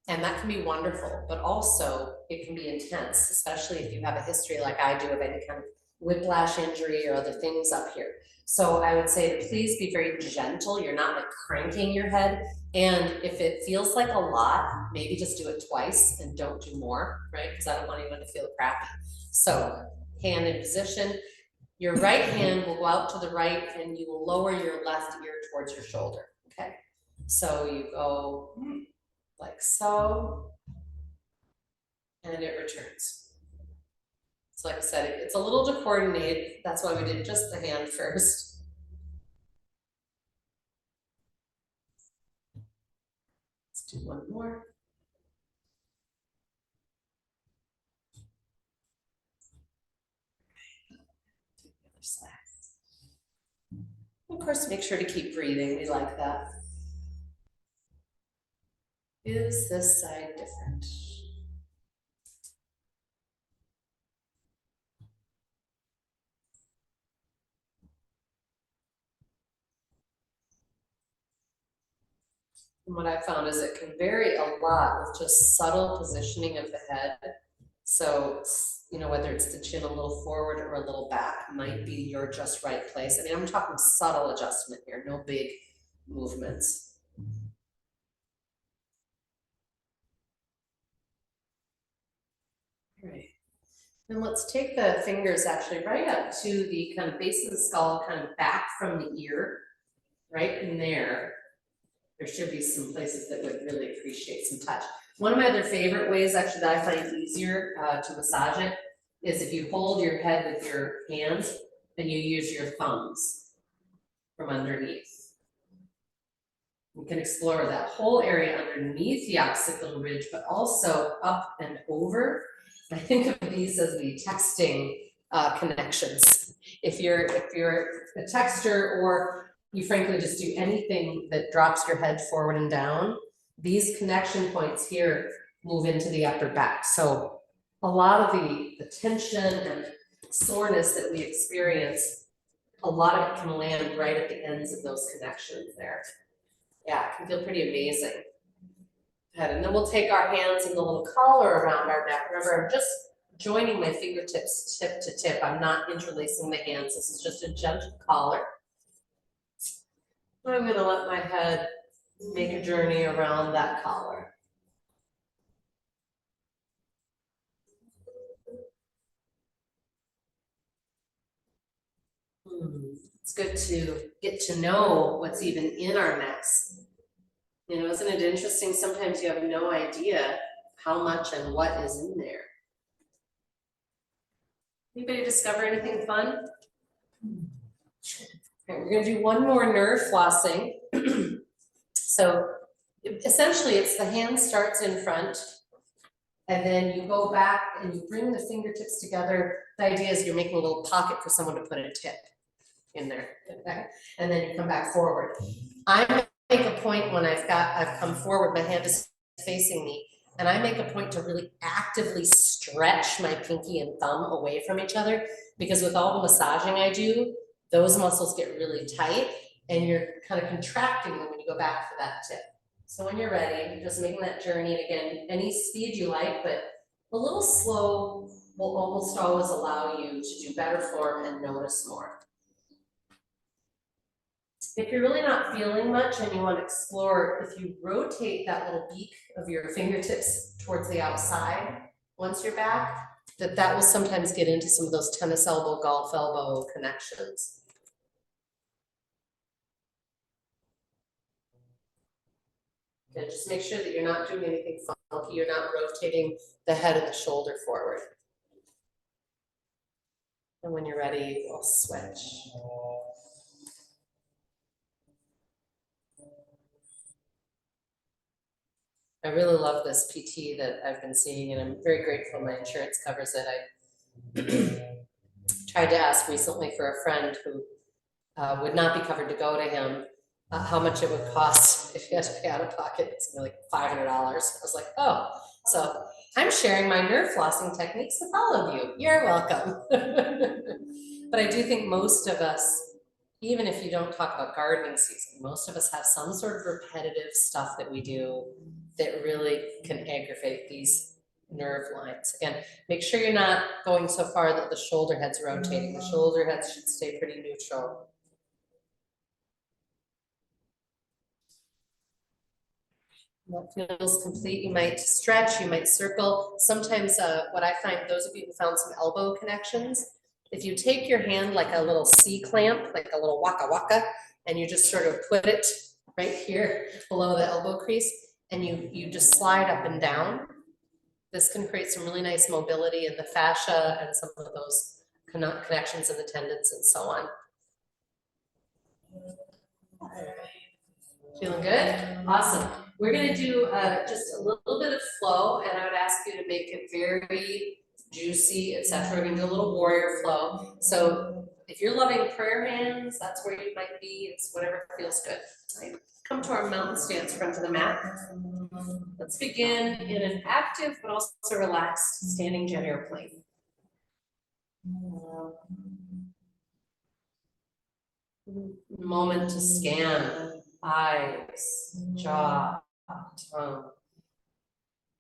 [SPEAKER 2] And that can be wonderful, but also it can be intense, especially if you have a history like I do of any kind of whiplash injury or other things up here. So I would say to please be very gentle. You're not like cranking your head. And if it feels like a lot, maybe just do it twice and don't do more, right? Because I don't want anyone to feel crappy. So hand in position. Your right hand will go out to the right and you will lower your left ear towards your shoulder, okay? So you go like so, and it returns. So like I said, it's a little to coordinate. That's why we did just the hand first. Let's do one more. Do the other side. Of course, make sure to keep breathing. We like that. Is this side different? And what I found is it can vary a lot with just subtle positioning of the head. So, you know, whether it's the chin a little forward or a little back might be your just right place. I mean, I'm talking subtle adjustment here, no big movements. All right. And let's take the fingers actually right up to the kind of base of the skull, kind of back from the ear, right in there. There should be some places that would really appreciate some touch. One of my other favorite ways actually that I find easier to massage it is if you hold your head with your hands and you use your thumbs from underneath. You can explore that whole area underneath the occipital ridge, but also up and over. I think of these as the texting connections. If you're a texter or you frankly just do anything that drops your head forward and down, these connection points here move into the upper back. So a lot of the tension and soreness that we experience, a lot of it can land right at the ends of those connections there. Yeah, it can feel pretty amazing. And then we'll take our hands and the little collar around our neck. Remember, I'm just joining my fingertips tip to tip. I'm not interlacing the hands. This is just a gentle collar. I'm gonna let my head make a journey around that collar. It's good to get to know what's even in our necks. You know, isn't it interesting? Sometimes you have no idea how much and what is in there. Anybody discover anything fun? Okay, we're gonna do one more nerve flossing. So essentially it's the hand starts in front and then you go back and you bring the fingertips together. The idea is you're making a little pocket for someone to put a tip in there, okay? And then you come back forward. I make a point when I've come forward, my hand is facing me, and I make a point to really actively stretch my pinky and thumb away from each other, because with all the massaging I do, those muscles get really tight and you're kind of contracting them when you go back for that tip. So when you're ready, you're just making that journey, and again, any speed you like, but a little slow will almost always allow you to do better form and notice more. If you're really not feeling much and you want to explore, if you rotate that little beak of your fingertips towards the outside, once you're back, that will sometimes get into some of those tennis elbow, golf elbow connections. Okay, just make sure that you're not doing anything funky, you're not rotating the head of the shoulder forward. And when you're ready, we'll switch. I really love this PT that I've been seeing, and I'm very grateful my insurance covers it. I tried to ask recently for a friend who would not be covered to go to him, how much it would cost if he had to pay out of pocket. It's like $500. I was like, oh, so I'm sharing my nerve flossing techniques with all of you. You're welcome. But I do think most of us, even if you don't talk about gardening season, most of us have some sort of repetitive stuff that we do that really can aggravate these nerve lines. Again, make sure you're not going so far that the shoulder head's rotating. The shoulder heads should stay pretty neutral. That feels complete. You might stretch, you might circle. Sometimes what I find, those of you who found some elbow connections, if you take your hand like a little C-clamp, like a little waka waka, and you just sort of put it right here below the elbow crease, and you just slide up and down, this can create some really nice mobility in the fascia and some of those connections in the tendons and so on. Feeling good? Awesome. We're gonna do just a little bit of flow, and I would ask you to make it very juicy, etc. We're gonna do a little warrior flow. So if you're loving prayer hands, that's where you might be. It's whatever feels good. Right? Come to our mountain stance front of the mat. Let's begin in an active but also relaxed standing jet airplane. Moment to scan eyes, jaw, tongue.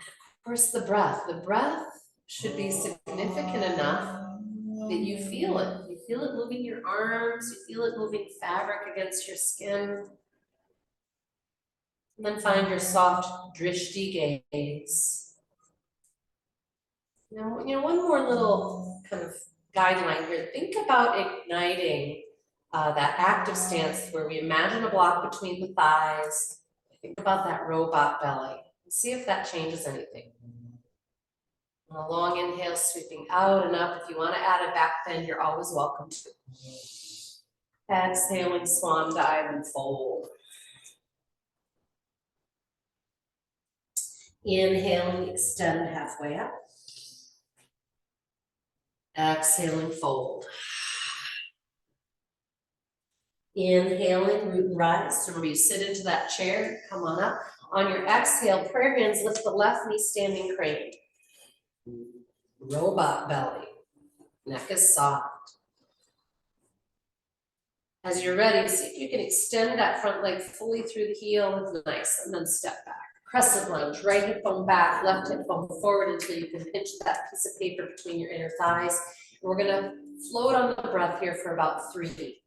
[SPEAKER 2] Of course, the breath. The breath should be significant enough that you feel it. You feel it moving your arms, you feel it moving fabric against your skin. And then find your soft drishti gaze. Now, one more little kind of guideline here. Think about igniting that active stance where we imagine a block between the thighs. Think about that robot belly. See if that changes anything. And a long inhale, sweeping out and up. If you want to add a back bend, you're always welcome to. Exhaling, swan dive and fold. Inhaling, extend halfway up. Exhaling, fold. Inhaling, root and rise. So remember, you sit into that chair, come on up. On your exhale, prayer hands, lift the left knee, standing crane. Robot belly. Neck is soft. As you're ready, see if you can extend that front leg fully through the heel. Nice, and then step back. Crescent lunge, right hip bone back, left hip bone forward until you can pinch that piece of paper between your inner thighs. And we're gonna float on the breath here for about 3.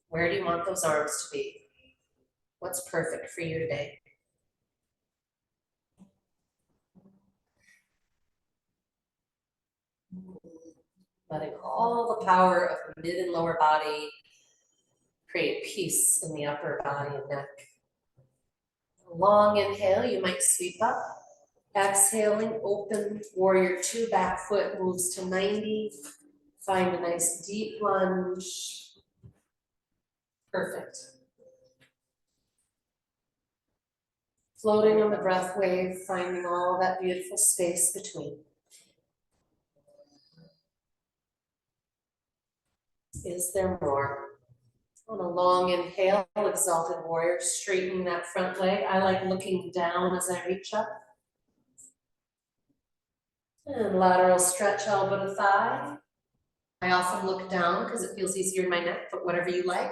[SPEAKER 2] Where do you want those arms to be? What's perfect for you today? Letting all the power of the mid and lower body create peace in the upper body and neck. Long inhale, you might sweep up. Exhaling, open, warrior 2, back foot moves to 90. Find a nice deep lunge. Perfect. Floating on the breath wave, finding all that beautiful space between. Is there more? On a long inhale, exalted warrior, straightening that front leg. I like looking down as I reach up. And lateral stretch, elbow to thigh. I often look down because it feels easier in my neck, but whatever you like.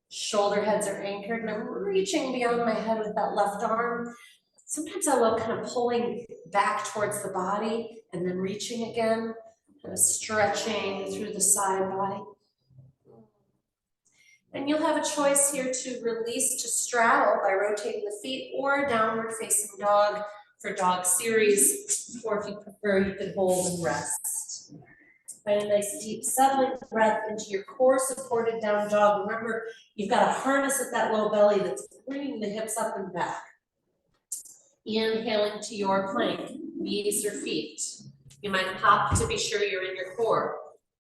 [SPEAKER 2] Shoulder heads are anchored and I'm reaching beyond my head with that left arm. Sometimes I love kind of pulling back towards the body and then reaching again, kind of stretching through the side body. And you'll have a choice here to release to straddle by rotating the feet or downward facing dog for dog series, or if you prefer, you can hold and rest. Find a nice deep settling breath into your core supported down dog. Remember, you've got a harness at that low belly that's bringing the hips up and back. Inhaling to your plank, knees or feet. You might pop to be sure you're in your core.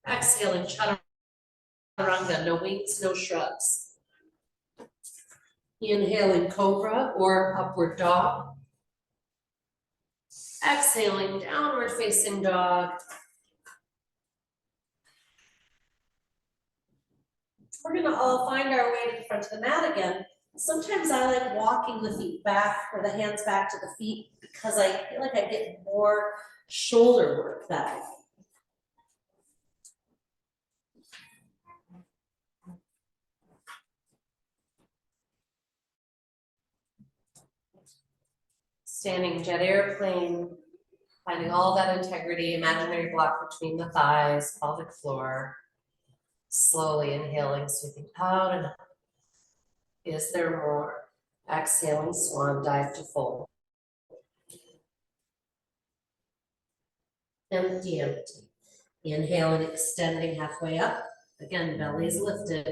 [SPEAKER 2] Exhaling, chaturanga, no wings, no shrugs. Inhaling, cobra or upward dog. Exhaling, downward facing dog. We're gonna all find our way to the front of the mat again. Sometimes I like walking the feet back or the hands back to the feet because I feel like I get more shoulder work that way. Standing jet airplane, finding all that integrity, imaginary block between the thighs, pelvic floor. Slowly inhaling, sweeping out and up. Is there more? Exhaling, swan dive to fold. Empty, empty. Inhaling, extending halfway up. Again, belly is lifted.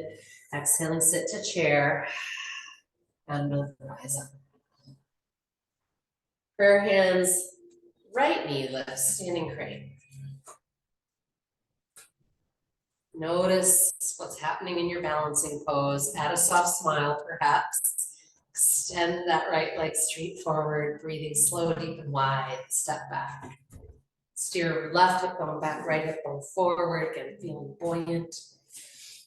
[SPEAKER 2] Exhaling, sit to chair. And rise up. Prayer hands, right knee lifts, standing crane. Notice what's happening in your balancing pose. Add a soft smile, perhaps. Extend that right leg straight forward, breathing slow, deep, and wide. Step back. Steer left hip bone back, right hip bone forward, again, feeling buoyant.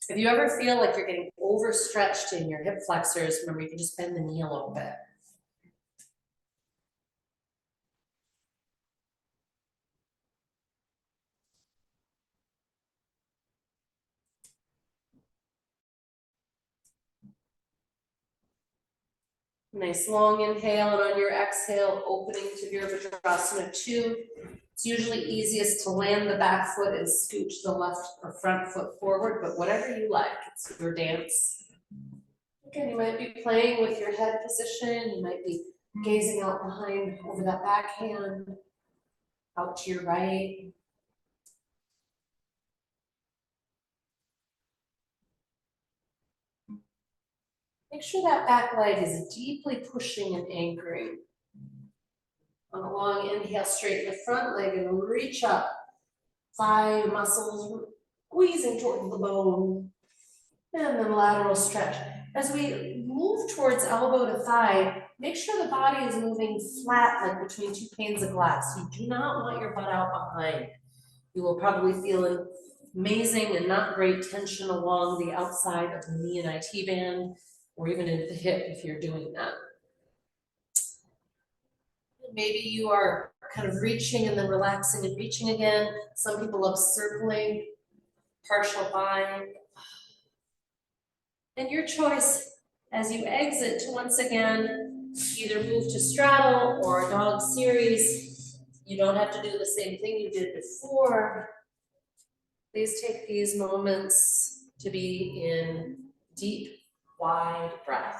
[SPEAKER 2] If you ever feel like you're getting overstretched in your hip flexors, remember you can just bend the knee a little bit. Nice long inhale, and on your exhale, opening to Virabhadrasana 2. It's usually easiest to land the back foot and scooch the left or front foot forward, but whatever you like, it's your dance. Again, you might be playing with your head position, you might be gazing out behind over that back hand, out to your right. Make sure that back leg is deeply pushing and anchoring. On a long inhale, straighten the front leg and reach up. Thigh muscles squeezing towards the bone. And then lateral stretch. As we move towards elbow to thigh, make sure the body is moving flat, like between two panes of glass. You do not want your butt out behind. You will probably feel amazing and not great tension along the outside of the knee and IT band, or even in the hip if you're doing that. Maybe you are kind of reaching and then relaxing and reaching again. Some people love circling, partial bind. And your choice as you exit to once again either move to straddle or a dog series. You don't have to do the same thing you did before. Please take these moments to be in deep, wide breath.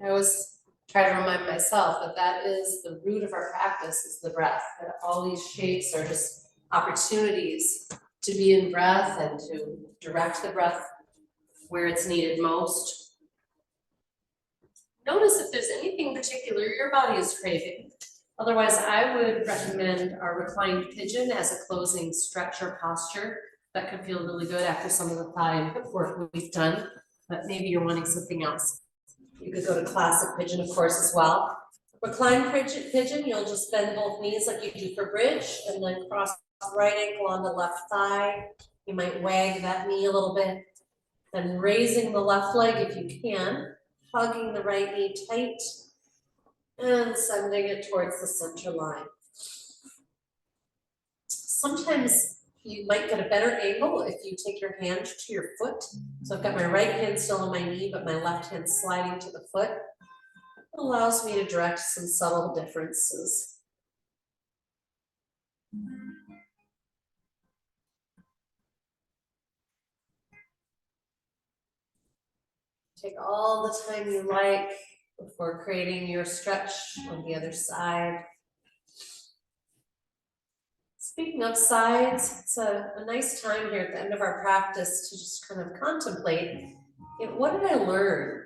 [SPEAKER 2] I always try to remind myself that that is the root of our practice, is the breath. That all these shapes are just opportunities to be in breath and to direct the breath where it's needed most. Notice if there's anything particular your body is craving. Otherwise, I would recommend our reclined pigeon as a closing stretch or posture. That could feel really good after some of the thigh and hip work we've done, but maybe you're wanting something else. You could go to classic pigeon, of course, as well. Reclined pigeon, you'll just bend both knees like you do for bridge, and then cross the right ankle on the left thigh. You might wag that knee a little bit, then raising the left leg if you can, hugging the right knee tight, and sending it towards the center line. Sometimes you might get a better angle if you take your hand to your foot. So I've got my right hand still on my knee, but my left hand sliding to the foot. It allows me to direct some subtle differences. Take all the time you like before creating your stretch on the other side. Speaking of sides, it's a nice time here at the end of our practice to just kind of contemplate, what did I learn?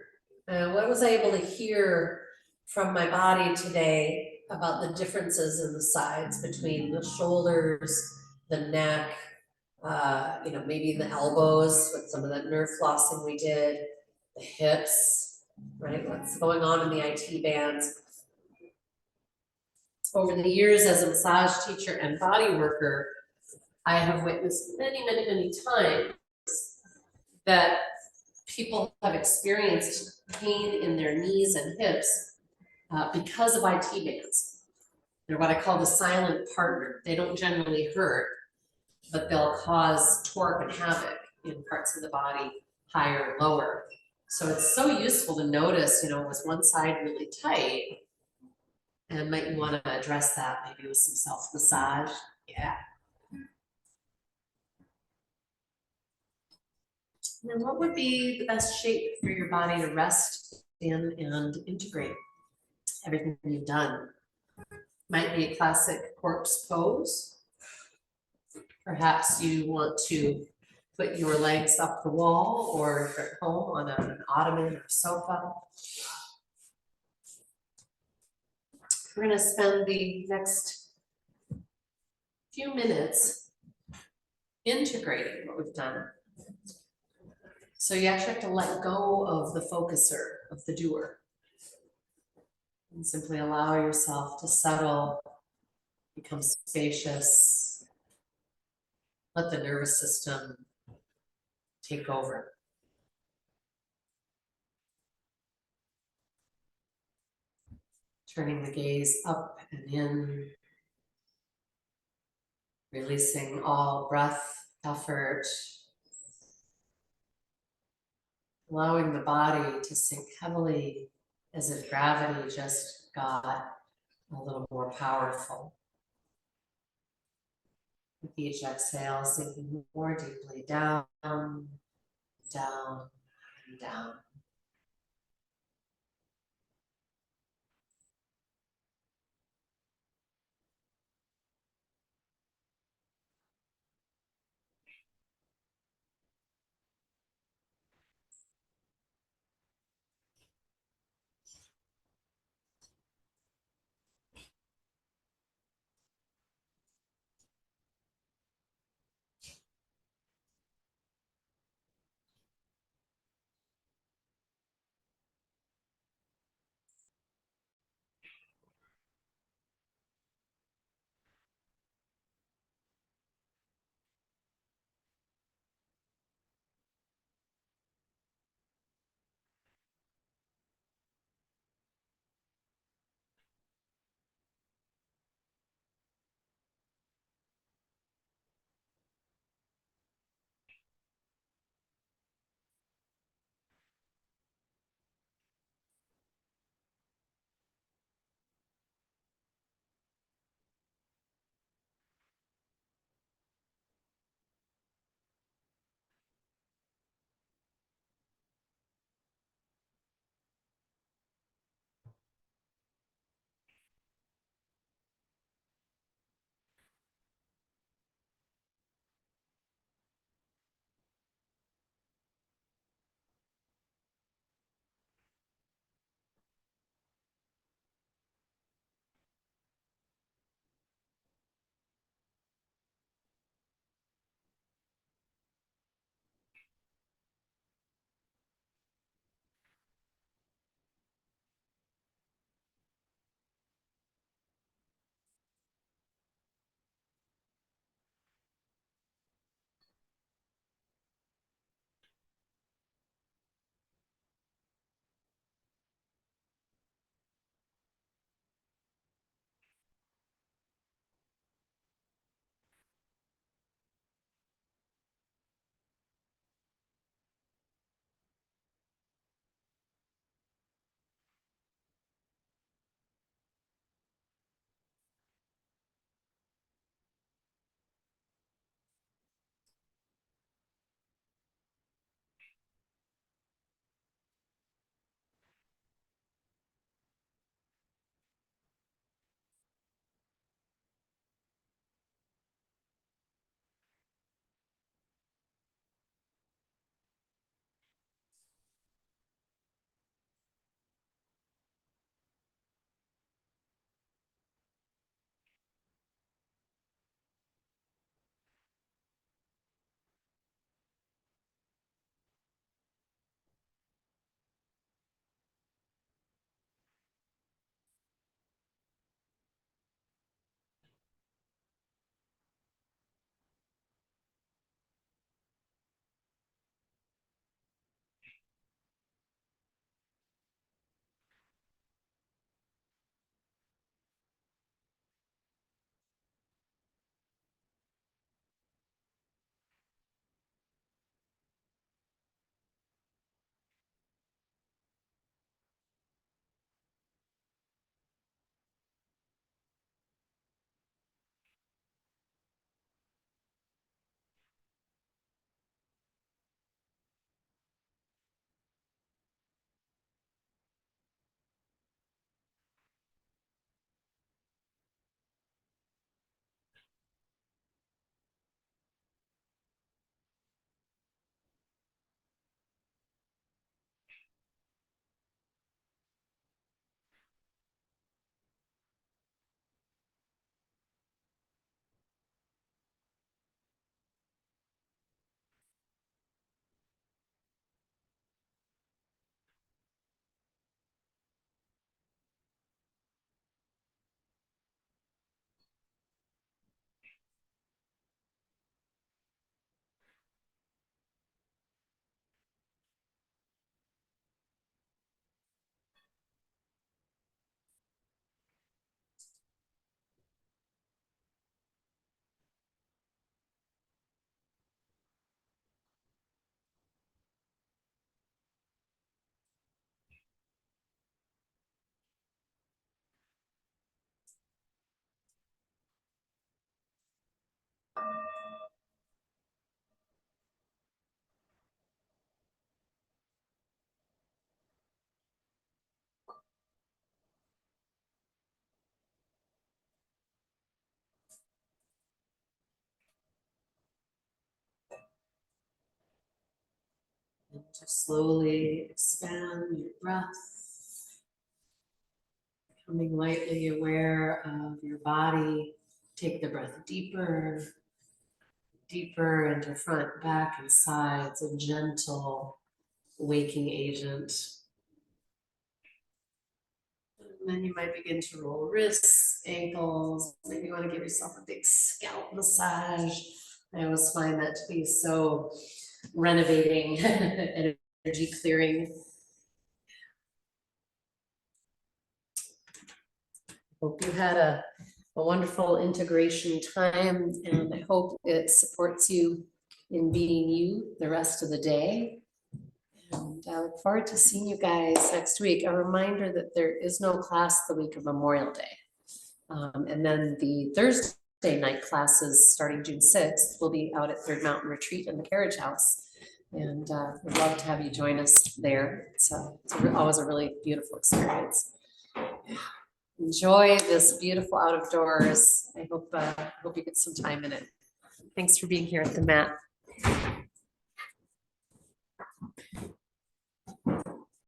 [SPEAKER 2] What was I able to hear from my body today about the differences in the sides between the shoulders, the neck, maybe the elbows with some of the nerve flossing we did, the hips, right? What's going on in the IT bands. Over the years as a massage teacher and body worker, I have witnessed many times that people have experienced pain in their knees and hips because of IT bands. They're what I call the silent partner. They don't generally hurt, but they'll cause torque and havoc in parts of the body, higher and lower. So it's so useful to notice, was one side really tight? And might you want to address that maybe with some self-massage? Yeah. Now, what would be the best shape for your body to rest in and integrate everything you've done? Might be a classic corpse pose. Perhaps you want to put your legs up the wall, or if you're at home on an ottoman or sofa. We're going to spend the next few minutes integrating what we've done. So you actually have to let go of the focuser, of the doer, and simply allow yourself to settle, become spacious, let the nervous system take over. Turning the gaze up and in. Releasing all breath, effort, allowing the body to sink heavily as if gravity just got a little more powerful. With each exhale, sinking more deeply down, down, and down. to slowly expand your breath, becoming lightly aware of your body. Take the breath deeper, deeper into front, back, and sides, a gentle waking agent. And then you might begin to roll wrists, ankles. Maybe you want to give yourself a big scalp massage. I always find that to be so renovating, energy clearing. Hope you had a wonderful integration time, and I hope it supports you in being you the rest of the day. And I look forward to seeing you guys next week. A reminder that there is no class the week of Memorial Day. And then the Thursday night classes starting June 6th will be out at Third Mountain Retreat in the Carriage House. And we'd love to have you join us there. So it's always a really beautiful experience. Enjoy this beautiful out of doors. I hope you get some time in it. Thanks for being here at the mat.